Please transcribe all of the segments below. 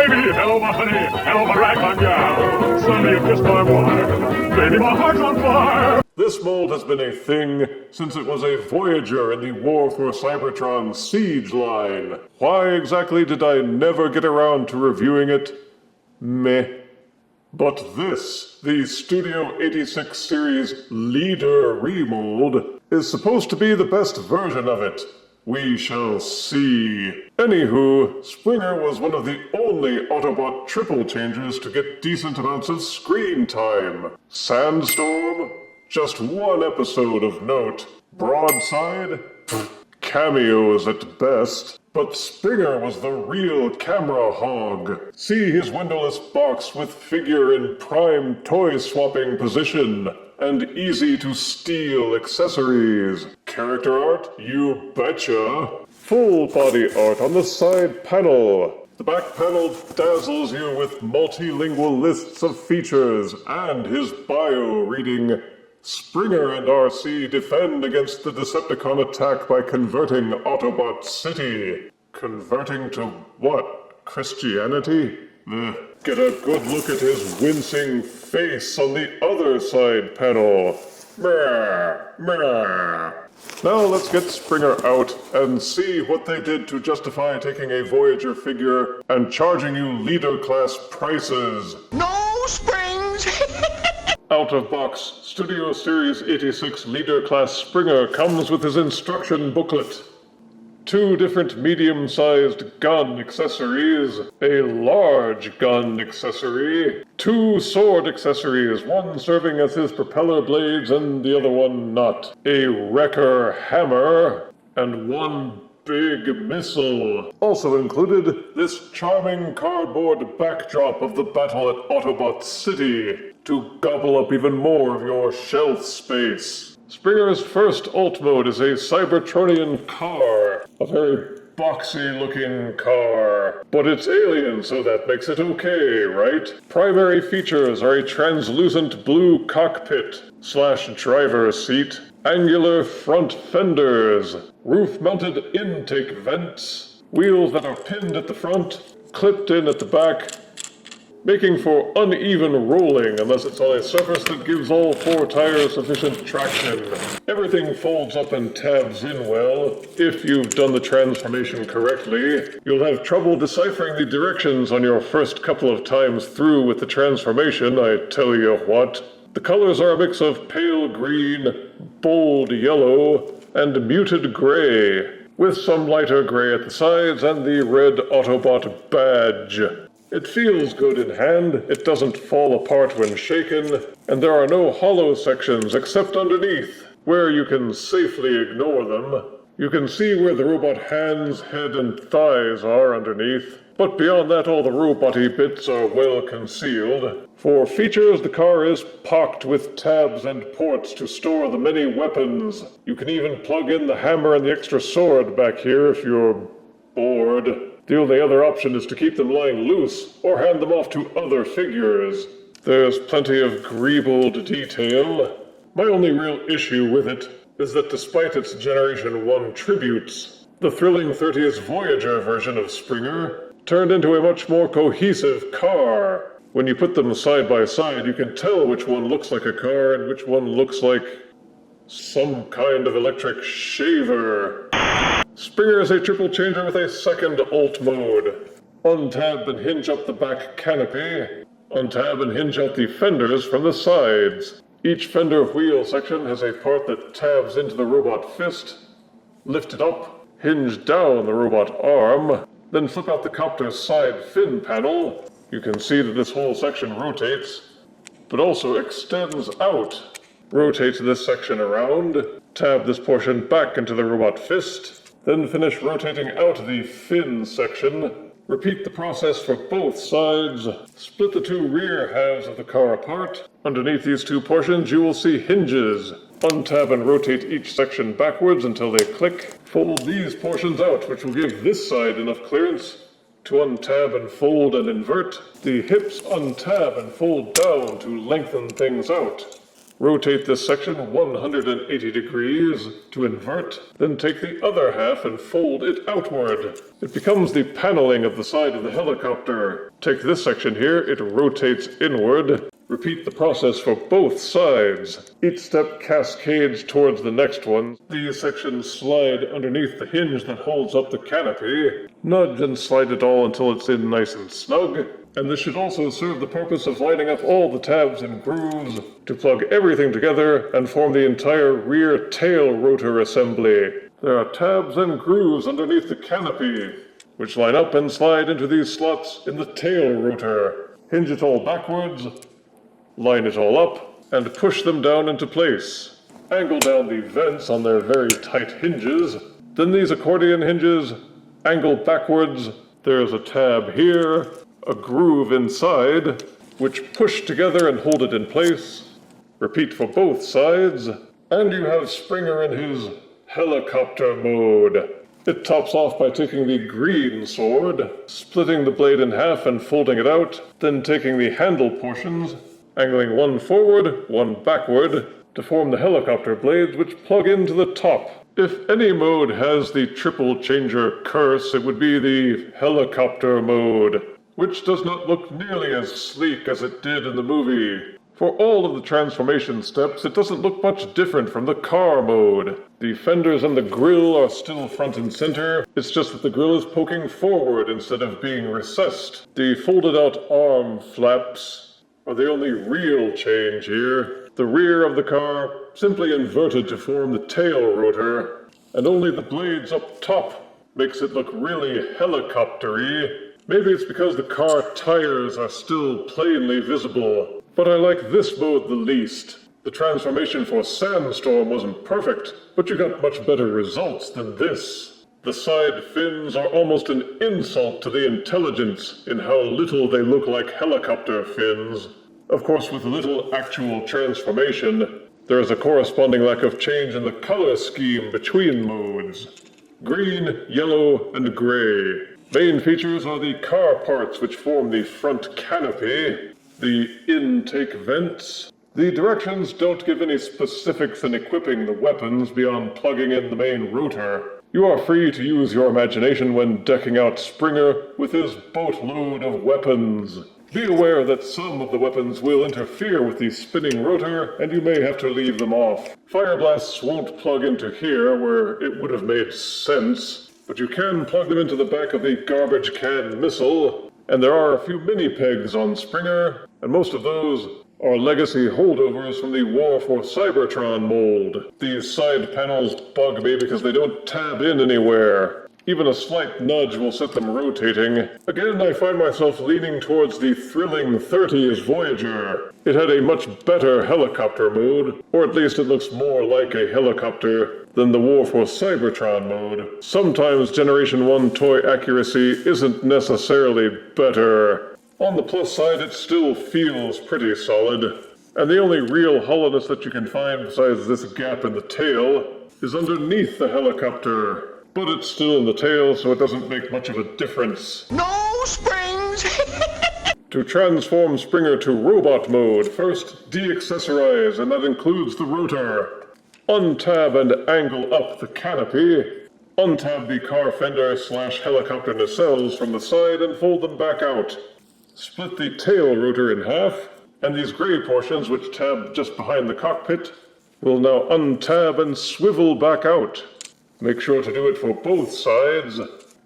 baby! Hello, my honey! Hello, my ragtime gal! Sonny, you kissed my wife! Baby, my heart's on fire! This mold has been a thing since it was a Voyager in the War for Cybertron Siege line. Why exactly did I never get around to reviewing it? Meh. But this, the Studio 86 series Leader remold, is supposed to be the best version of it. We shall see. Anywho, Springer was one of the only Autobot Triple Changers to get decent amounts of screen time. Sandstorm? Just one episode of note. Broadside? Cameos at best. But Springer was the real camera hog. See his windowless box with figure in prime toy swapping position. And easy to steal accessories. Character art? You betcha. Full body art on the side panel. The back panel dazzles you with multilingual lists of features and his bio reading, Springer and RC defend against the Decepticon attack by converting Autobot City. Converting to what? Christianity? Get a good look at his wincing face on the other side panel. Now let's get Springer out and see what they did to justify taking a Voyager figure and charging you leader class prices. No springs! Out of box, Studio Series 86 Leader Class Springer comes with his instruction booklet. 2 different medium-sized gun accessories, a large gun accessory, 2 sword accessories, one serving as his propeller blades and the other one not, a wrecker hammer, and 1 big missile. Also included, this charming cardboard backdrop of the battle at Autobot City to gobble up even more of your shelf space. Springer's first alt mode is a Cybertronian car, a very boxy-looking car. But it's alien, so that makes it okay, right? Primary features are a translucent blue cockpit / driver seat, angular front fenders, roof-mounted intake vents, wheels that are pinned at the front, clipped in at the back, making for uneven rolling unless it's on a surface that gives all 4 tires sufficient traction. Everything folds up and tabs in well. If you've done the transformation correctly, you'll have trouble deciphering the directions on your first couple of times through with the transformation, I tell you what. The colors are a mix of pale green, bold yellow, and muted gray, with some lighter gray at the sides and the red Autobot badge. It feels good in hand, it doesn't fall apart when shaken, and there are no hollow sections except underneath, where you can safely ignore them. You can see where the robot hands, head, and thighs are underneath, but beyond that all the robot-y bits are well concealed. For features, the car is pocked with tabs and ports to store the many weapons. You can even plug in the hammer and the extra sword back here if you're bored. The only other option is to keep them lying loose, or hand them off to other figures. There's plenty of greebled detail. My only real issue with it is that despite its Generation 1 tributes, the thrilling 30s Voyager version of Springer turned into a much more cohesive car. When you put them side by side, you can tell which one looks like a car and which one looks like some kind of electric shaver. Springer is a triple changer with a second alt mode. Untab and hinge up the back canopy. Untab and hinge out the fenders from the sides. Each fender wheel section has a part that tabs into the robot fist. Lift it up, hinge down the robot arm, then flip out the copter's side fin panel. You can see that this whole section rotates, but also extends out. Rotate this section around, tab this portion back into the robot fist, then finish rotating out the fin section. Repeat the process for both sides. Split the 2 rear halves of the car apart. Underneath these 2 portions you will see hinges. Untab and rotate each section backwards until they click. Fold these portions out, which will give this side enough clearance to untab and fold and invert. The hips untab and fold down to lengthen things out. Rotate this section 180 degrees to invert, then take the other half and fold it outward. It becomes the paneling of the side of the helicopter. Take this section here, it rotates inward. Repeat the process for both sides. Each step cascades towards the next one. These sections slide underneath the hinge that holds up the canopy. Nudge and slide it all until it's in nice and snug. And this should also serve the purpose of lining up all the tabs and grooves to plug everything together and form the entire rear tail rotor assembly. There are tabs and grooves underneath the canopy, which line up and slide into these slots in the tail rotor. Hinge it all backwards, line it all up, and push them down into place. Angle down the vents on their very tight hinges. Then these accordion hinges angle backwards. There's a tab here, a groove inside, which push together and hold it in place. Repeat for both sides, and you have Springer in his helicopter mode. It tops off by taking the green sword, splitting the blade in half and folding it out, then taking the handle portions, angling one forward, one backward, to form the helicopter blades which plug into the top. If any mode has the Triple Changer curse, it would be the helicopter mode, which does not look nearly as sleek as it did in the movie. For all of the transformation steps, it doesn't look much different from the car mode. The fenders and the grille are still front and center, it's just that the grille is poking forward instead of being recessed. The folded out arm flaps are the only real change here. The rear of the car simply inverted to form the tail rotor, and only the blades up top makes it look really helicopter-y. Maybe it's because the car tires are still plainly visible. But I like this mode the least. The transformation for Sandstorm wasn't perfect, but you got much better results than this. The side fins are almost an insult to the intelligence in how little they look like helicopter fins. Of course, with little actual transformation, there is a corresponding lack of change in the color scheme between modes. Green, yellow, and gray. Main features are the car parts which form the front canopy, the intake vents. The directions don't give any specifics in equipping the weapons beyond plugging in the main rotor. You are free to use your imagination when decking out Springer with his boatload of weapons. Be aware that some of the weapons will interfere with the spinning rotor, and you may have to leave them off. Fire blasts won't plug into here where it would have made sense, but you can plug them into the back of the garbage can missile. And there are a few mini-pegs on Springer, and most of those are legacy holdovers from the War for Cybertron mold. These side panels bug me because they don't tab in anywhere. Even a slight nudge will set them rotating. Again, I find myself leaning towards the thrilling 30s Voyager. It had a much better helicopter mode, or at least it looks more like a helicopter than the War for Cybertron mode. Sometimes Generation 1 toy accuracy isn't necessarily better. On the plus side, it still feels pretty solid. And the only real hollowness that you can find besides this gap in the tail is underneath the helicopter. But it's still in the tail, so it doesn't make much of a difference. No springs! To transform Springer to robot mode, first de-accessorize, and that includes the rotor. Untab and angle up the canopy. Untab the car fender / helicopter nacelles from the side and fold them back out. Split the tail rotor in half, and these gray portions, which tab just behind the cockpit, will now untab and swivel back out. Make sure to do it for both sides.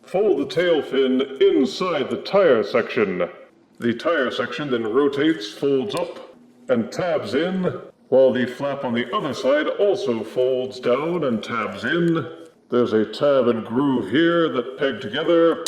Fold the tail fin inside the tire section. The tire section then rotates, folds up, and tabs in, while the flap on the other side also folds down and tabs in. There's a tab and groove here that peg together.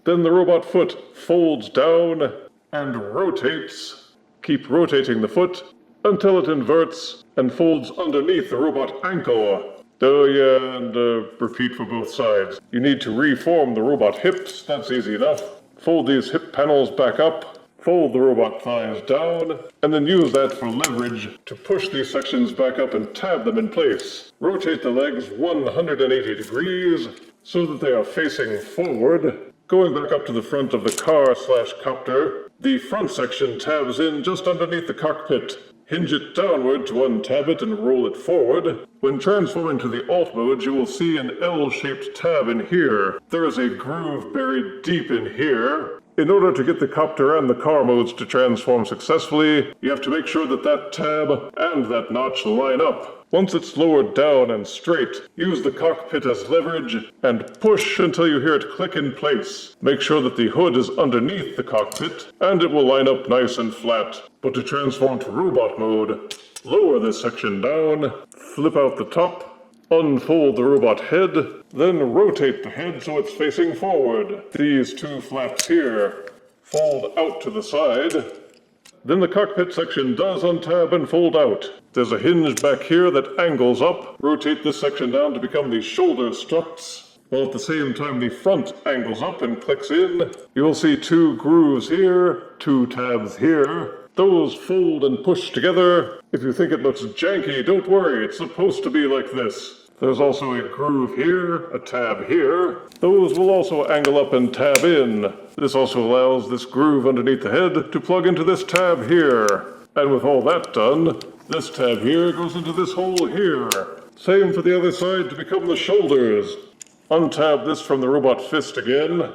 Then the robot foot folds down and rotates. Keep rotating the foot until it inverts and folds underneath the robot ankle. Oh yeah, and repeat for both sides. You need to reform the robot hips, that's easy enough. Fold these hip panels back up, fold the robot thighs down, and then use that for leverage to push these sections back up and tab them in place. Rotate the legs 180 degrees so that they are facing forward. Going back up to the front of the car / copter, the front section tabs in just underneath the cockpit. Hinge it downward to untab it and roll it forward. When transforming to the Alt mode, you will see an L-shaped tab in here. There is a groove buried deep in here. In order to get the copter and the car modes to transform successfully, you have to make sure that that tab and that notch line up. Once it's lowered down and straight, use the cockpit as leverage and push until you hear it click in place. Make sure that the hood is underneath the cockpit and it will line up nice and flat. But to transform to robot mode, lower this section down, flip out the top, unfold the robot head, then rotate the head so it's facing forward. These two flaps here fold out to the side. Then the cockpit section does untab and fold out. There's a hinge back here that angles up. Rotate this section down to become the shoulder struts, while at the same time the front angles up and clicks in. You'll see two grooves here, two tabs here. Those fold and push together. If you think it looks janky, don't worry, it's supposed to be like this. There's also a groove here, a tab here. Those will also angle up and tab in. This also allows this groove underneath the head to plug into this tab here. And with all that done, this tab here goes into this hole here. Same for the other side to become the shoulders. Untab this from the robot fist again.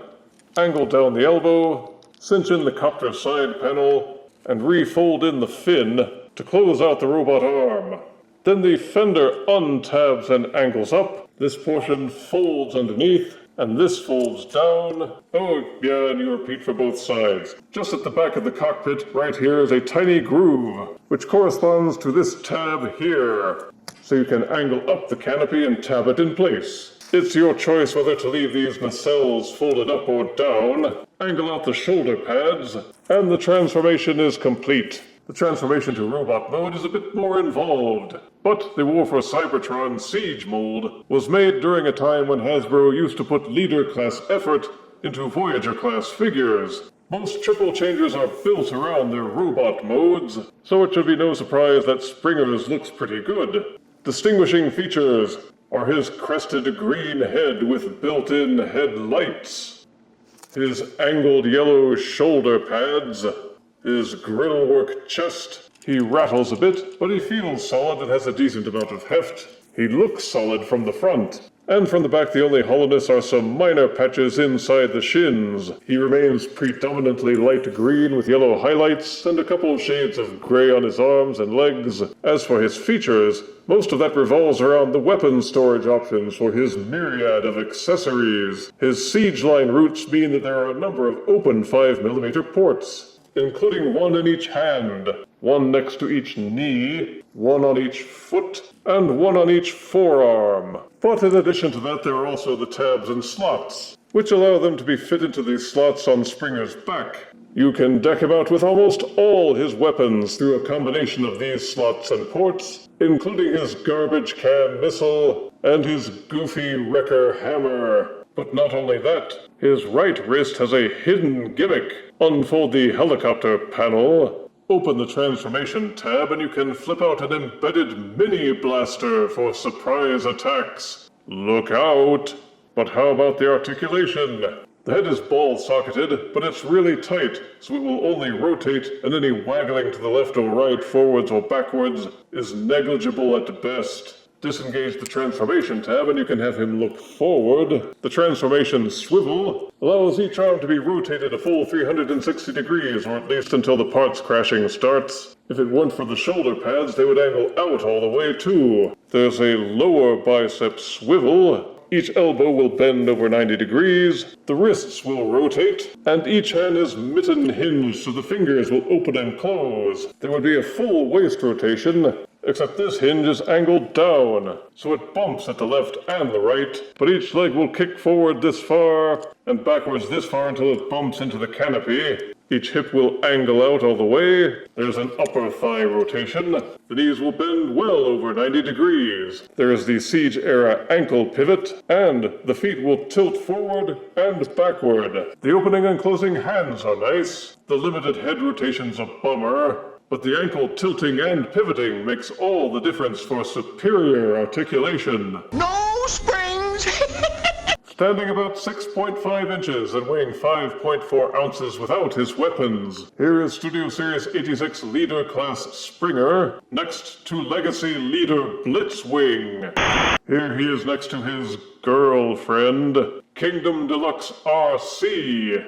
Angle down the elbow. Cinch in the copter side panel. And refold in the fin to close out the robot arm. Then the fender untabs and angles up. This portion folds underneath, and this folds down. Oh, yeah, and you repeat for both sides. Just at the back of the cockpit, right here, is a tiny groove, which corresponds to this tab here. So you can angle up the canopy and tab it in place. It's your choice whether to leave these nacelles folded up or down. Angle out the shoulder pads, and the transformation is complete. The transformation to robot mode is a bit more involved, but the War for Cybertron Siege mold was made during a time when Hasbro used to put leader-class effort into Voyager-class figures. Most Triple Changers are built around their robot modes, so it should be no surprise that Springer's looks pretty good. Distinguishing features are his crested green head with built-in headlights, his angled yellow shoulder pads, his grillwork chest. He rattles a bit, but he feels solid and has a decent amount of heft. He looks solid from the front. And from the back, the only hollowness are some minor patches inside the shins. He remains predominantly light green with yellow highlights and a couple of shades of gray on his arms and legs. As for his features, most of that revolves around the weapon storage options for his myriad of accessories. His siege line roots mean that there are a number of open 5mm ports, including one in each hand, one next to each knee, one on each foot, and one on each forearm. But in addition to that, there are also the tabs and slots, which allow them to be fit into these slots on Springer's back. You can deck him out with almost all his weapons through a combination of these slots and ports, including his garbage can missile and his goofy wrecker hammer. But not only that, his right wrist has a hidden gimmick. Unfold the helicopter panel, open the transformation tab, and you can flip out an embedded mini blaster for surprise attacks. Look out! But how about the articulation? The head is ball-socketed, but it's really tight, so it will only rotate, and any waggling to the left or right, forwards or backwards, is negligible at best. Disengage the transformation tab and you can have him look forward. The transformation swivel allows each arm to be rotated a full 360 degrees, or at least until the parts crashing starts. If it weren't for the shoulder pads, they would angle out all the way too. There's a lower bicep swivel. Each elbow will bend over 90 degrees, the wrists will rotate, and each hand is mitten hinged so the fingers will open and close. There would be a full waist rotation, except this hinge is angled down, so it bumps at the left and the right, but each leg will kick forward this far and backwards this far until it bumps into the canopy. Each hip will angle out all the way. There's an upper thigh rotation. The knees will bend well over 90 degrees. There is the Siege-era ankle pivot, and the feet will tilt forward and backward. The opening and closing hands are nice. The limited head rotation's a bummer, but the ankle tilting and pivoting makes all the difference for superior articulation. No springs! standing about 6.5 inches and weighing 5.4 ounces without his weapons. Here is Studio Series 86 Leader Class Springer, next to Legacy Leader Blitzwing. Here he is next to his girlfriend, Kingdom Deluxe RC.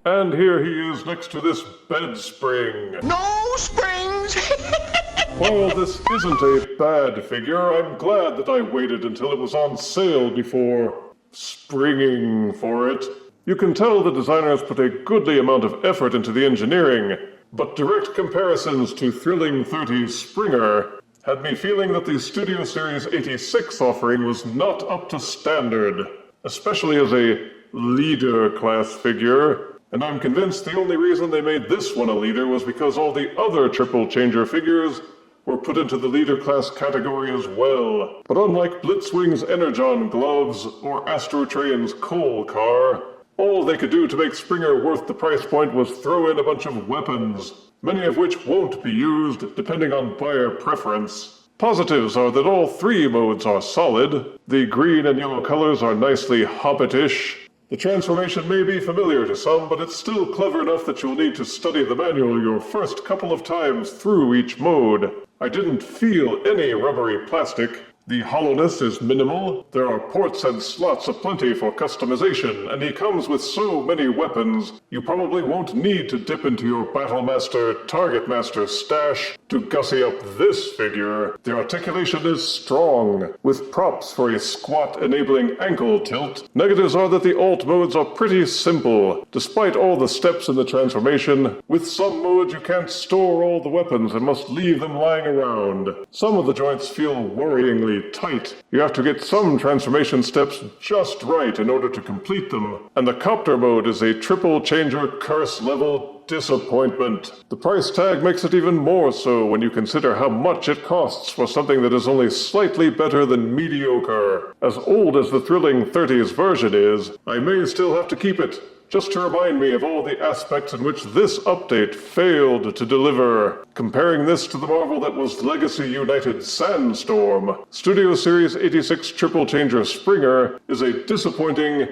And here he is next to this bed spring. No springs! While this isn't a bad figure, I'm glad that I waited until it was on sale before springing for it. You can tell the designers put a goodly amount of effort into the engineering, but direct comparisons to Thrilling 30's Springer had me feeling that the Studio Series 86 offering was not up to standard, especially as a leader class figure, and I'm convinced the only reason they made this one a leader was because all the other Triple Changer figures were put into the leader class category as well. But unlike Blitzwing's Energon gloves or Astrotrain's coal car, all they could do to make Springer worth the price point was throw in a bunch of weapons, many of which won't be used depending on buyer preference. Positives are that all three modes are solid, the green and yellow colors are nicely Hobbitish. The transformation may be familiar to some, but it's still clever enough that you'll need to study the manual your first couple of times through each mode. I didn't feel any rubbery plastic. The hollowness is minimal, there are ports and slots aplenty for customization, and he comes with so many weapons, you probably won't need to dip into your Battlemaster Target Master stash to gussy up this figure. The articulation is strong, with props for a squat enabling ankle tilt. Negatives are that the alt modes are pretty simple. Despite all the steps in the transformation, with some modes you can't store all the weapons and must leave them lying around. Some of the joints feel worryingly tight. You have to get some transformation steps just right in order to complete them. And the copter mode is a Triple Changer curse level disappointment. The price tag makes it even more so when you consider how much it costs for something that is only slightly better than mediocre. As old as the Thrilling 30s version is, I may still have to keep it, just to remind me of all the aspects in which this update failed to deliver. Comparing this to the marvel that was Legacy United Sandstorm, Studio Series 86 Triple Changer Springer is a disappointing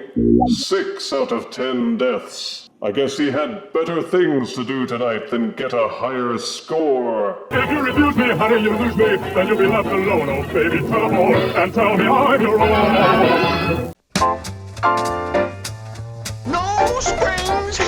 6 out of 10 deaths. I guess he had better things to do tonight than get a higher score. If you refuse me, honey, you lose me, then you'll be left alone, oh baby, come on, and tell me I'm your own. No springs!